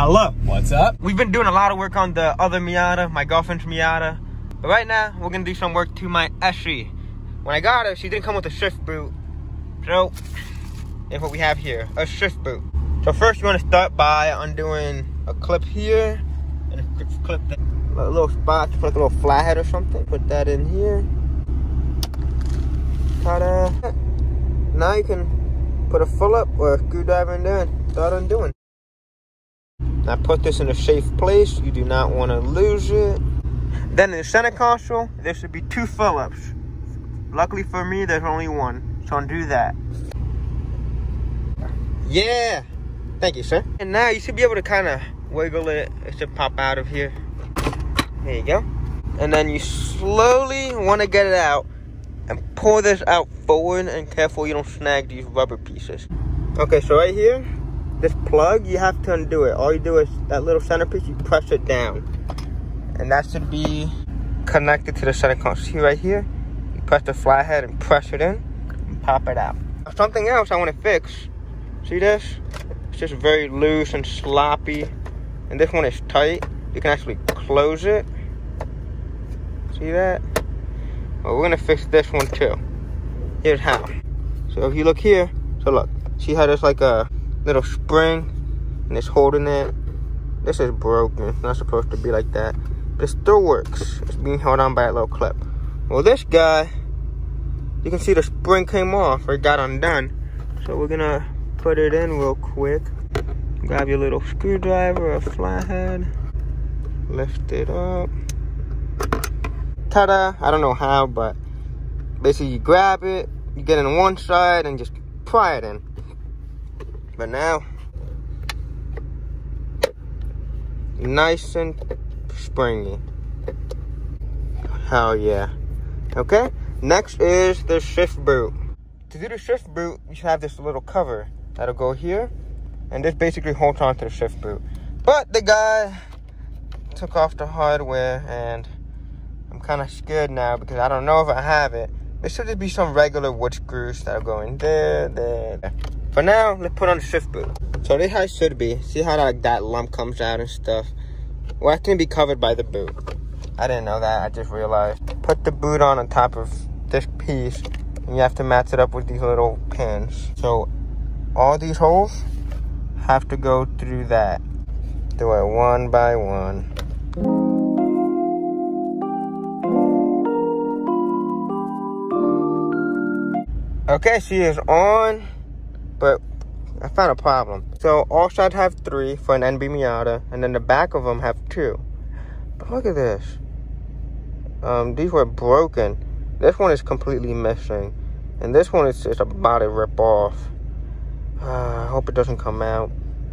Hello. What's up? We've been doing a lot of work on the other Miata, my girlfriend's Miata. But right now, we're gonna do some work to my SE. When I got her, she didn't come with a shift boot. So, that's what we have here, a shift boot. So first you wanna start by undoing a clip here, and a clip there. A little spot, put like a little flathead or something. Put that in here. Ta-da. Now you can put a full up or a screwdriver in there and start undoing. Now put this in a safe place. You do not want to lose it. Then in the center console, there should be 2 fill-ups. Luckily for me, there's only 1. So undo that. Yeah! Thank you, sir. And now you should be able to kind of wiggle it. It should pop out of here. There you go. And then you slowly want to get it out and pull this out forward, and careful you don't snag these rubber pieces. Okay, so right here, this plug, you have to undo it. All you do is that little centerpiece, you press it down. And that should be connected to the center console. See right here? You press the flathead and press it in and pop it out. Something else I want to fix. See this? It's just very loose and sloppy. And this one is tight. You can actually close it. See that? Well, we're gonna fix this one too. Here's how. So if you look here, so look, see how there's like a little spring and it's holding it. This is broken. It's not supposed to be like that, but it still works. It's being held on by a little clip. Well, this guy, you can see the spring came off or it got undone. So we're gonna put it in real quick. Grab your little screwdriver or flathead. Lift it up. Ta-da! I don't know how, but basically you grab it, you get it on one side and just pry it in. But now, nice and springy. Hell yeah. Okay, next is the shift boot. To do the shift boot, you should have this little cover that'll go here, and this basically holds on to the shift boot. But the guy took off the hardware, and I'm kind of scared now because I don't know if I have it. There should just be some regular wood screws that'll go in there. For now, let's put on the shift boot. So this how it should be. See how that lump comes out and stuff? Well, that can be covered by the boot. I didn't know that, I just realized. Put the boot on top of this piece, and you have to match it up with these little pins. So all these holes have to go through that. Do it one by one. Okay, she is on, but I found a problem. So all sides have 3 for an NB Miata, and then the back of them have 2. But look at this. These were broken. This one is completely missing, and this one is just about to rip off. I hope it doesn't come out.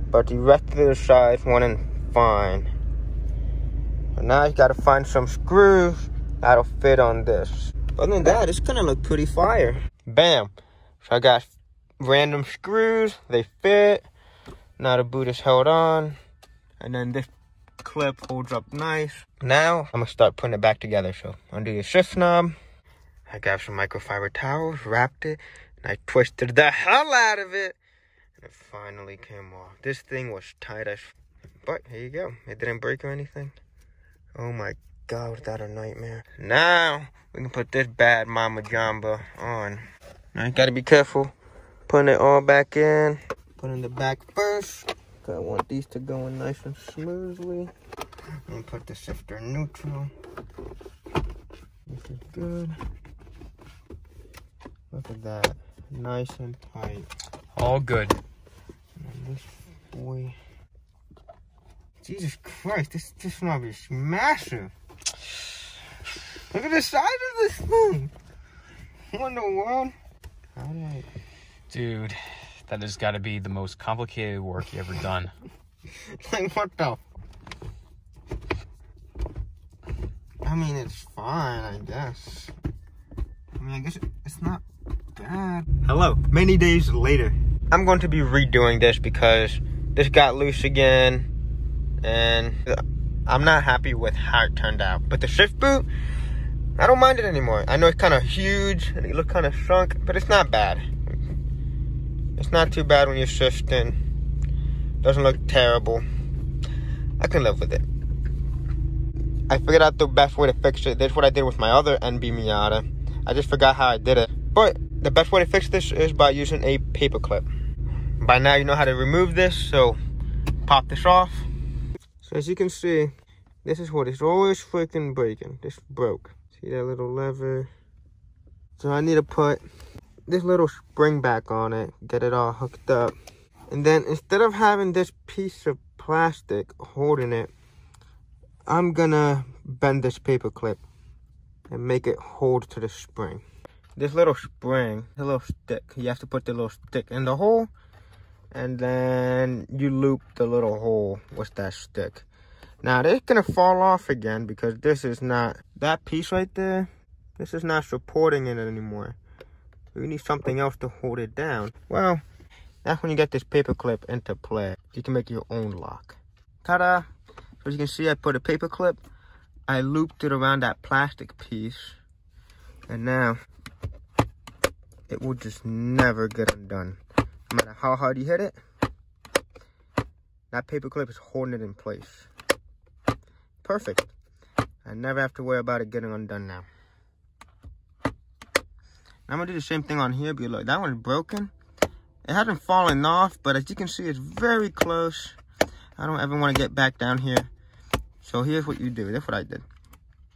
But the rest of the sides went in fine. So now you gotta find some screws that'll fit on this. Other than that, it's gonna look pretty fire. Bam. So I got random screws. They fit. Now the boot is held on. And then this clip holds up nice. Now I'm gonna start putting it back together. So undo your shift knob. I grabbed some microfiber towels, wrapped it, and I twisted the hell out of it. And it finally came off. This thing was tight as, but here you go. It didn't break or anything. Oh my God, was that a nightmare? Now we can put this bad mama jamba on. Now you gotta be careful putting it all back in. Put in the back first. I want these to go in nice and smoothly. And put the shifter in neutral. This is good. Look at that. Nice and tight. All good. And this boy. Jesus Christ, this knob is massive. Look at the size of this thing. What in the world? Alright. Dude, that has got to be the most complicated work you ever done. Like, what the? I mean, it's fine, I guess. I mean, I guess it's not bad. Hello, many days later. I'm going to be redoing this because this got loose again. And I'm not happy with how it turned out. But the shift boot, I don't mind it anymore. I know it's kind of huge and it looks kind of shrunk, but it's not bad. It's not too bad when you're shifting. Doesn't look terrible. I can live with it. I figured out the best way to fix it. This is what I did with my other NB Miata. I just forgot how I did it. But the best way to fix this is by using a paper clip. By now you know how to remove this, so pop this off. So as you can see, this is what is always freaking breaking. This broke. See that little lever? So I need to put this little spring back on it, get it all hooked up. And then instead of having this piece of plastic holding it, I'm gonna bend this paper clip and make it hold to the spring. This little spring, the little stick, you have to put the little stick in the hole, and then you loop the little hole with that stick. Now this is gonna fall off again because this is not, that piece right there, this is not supporting it anymore. We need something else to hold it down. Well, that's when you get this paper clip into play. You can make your own lock. Ta-da! So as you can see, I put a paper clip, I looped it around that plastic piece, and now it will just never get undone. No matter how hard you hit it, that paper clip is holding it in place. Perfect. I never have to worry about it getting undone now. I'm gonna do the same thing on here, but look, that one's broken. It hasn't fallen off, but as you can see, it's very close. I don't ever want to get back down here. So here's what you do. That's what I did.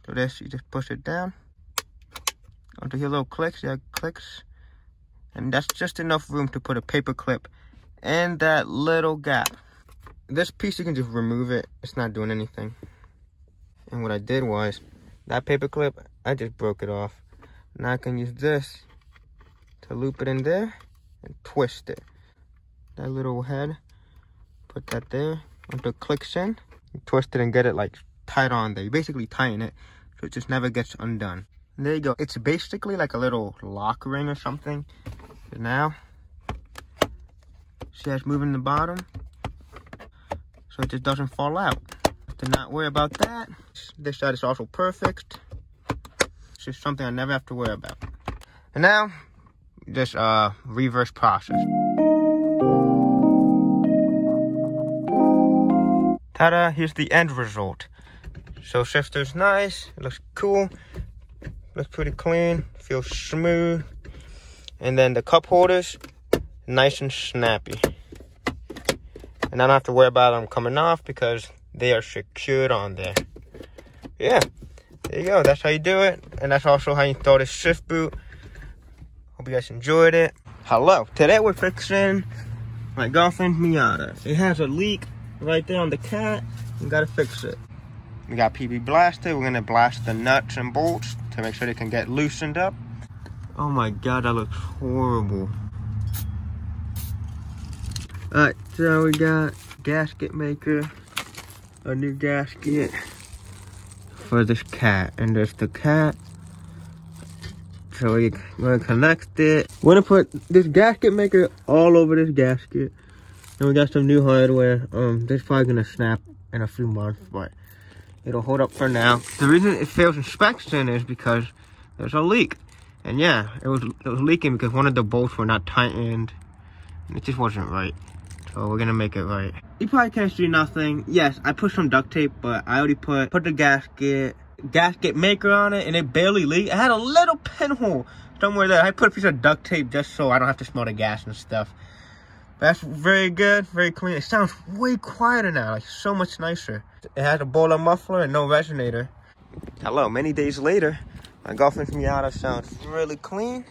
So this, you just push it down onto your little clicks. Yeah, clicks. And that's just enough room to put a paper clip in that little gap. This piece, you can just remove it. It's not doing anything. And what I did was, that paper clip, I just broke it off. Now I can use this to loop it in there and twist it. That little head, put that there, until it clicks in, twist it and get it like tight on there. You basically tighten it so it just never gets undone. And there you go. It's basically like a little lock ring or something. So now, see how it's moving the bottom? So it just doesn't fall out. Do not worry about that. This side is also perfect. It's just something I never have to worry about. And now, just reverse process. Ta-da, here's the end result. So shifter's nice, it looks cool, looks pretty clean, feels smooth. And then the cup holders, nice and snappy. And I don't have to worry about them coming off because they are secured on there. Yeah, there you go, that's how you do it. And that's also how you throw this shift boot. Hope you guys enjoyed it. Hello, today we're fixing my girlfriend's Miata. It has a leak right there on the cat. We gotta fix it. We got PB blasted. We're gonna blast the nuts and bolts to make sure they can get loosened up. Oh my god, that looks horrible. Alright, so we got gasket maker, a new gasket for this cat, and there's the cat. So we're gonna connect it. We're gonna put this gasket maker all over this gasket. And we got some new hardware. This is probably gonna snap in a few months, but it'll hold up for now. The reason it fails inspection is because there's a leak. And yeah, it was leaking because one of the bolts were not tightened. And it just wasn't right. So we're gonna make it right. You probably can't see nothing. Yes, I put some duct tape, but I already put the gasket maker on it, and it barely leaked. It had a little pinhole somewhere there. I put a piece of duct tape just so I don't have to smell the gas and stuff. That's very good, very clean. It sounds way quieter now, like so much nicer. It has a boiler muffler and no resonator. Hello, many days later, my girlfriend's Miata sounds really clean.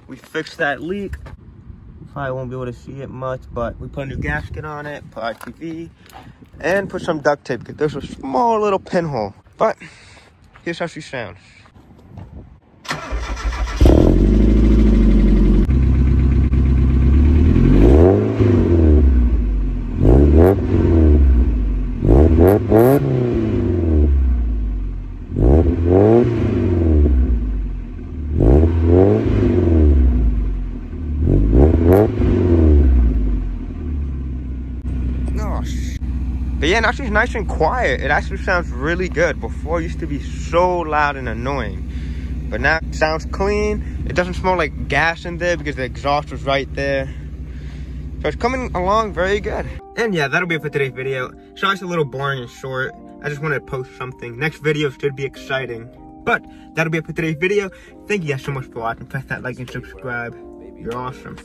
We fixed that leak. You probably won't be able to see it much, but we put a new gasket on it, put RTV, and put some duct tape because there's a small little pinhole. But here's how she sounds. But yeah, now she's nice and quiet. It actually sounds really good. Before, it used to be so loud and annoying. But now it sounds clean. It doesn't smell like gas in there because the exhaust was right there. So it's coming along very good. And yeah, that'll be it for today's video. Sorry it's a little boring and short. I just wanted to post something. Next video should be exciting. But that'll be it for today's video. Thank you guys so much for watching. Press that like and subscribe. You're awesome.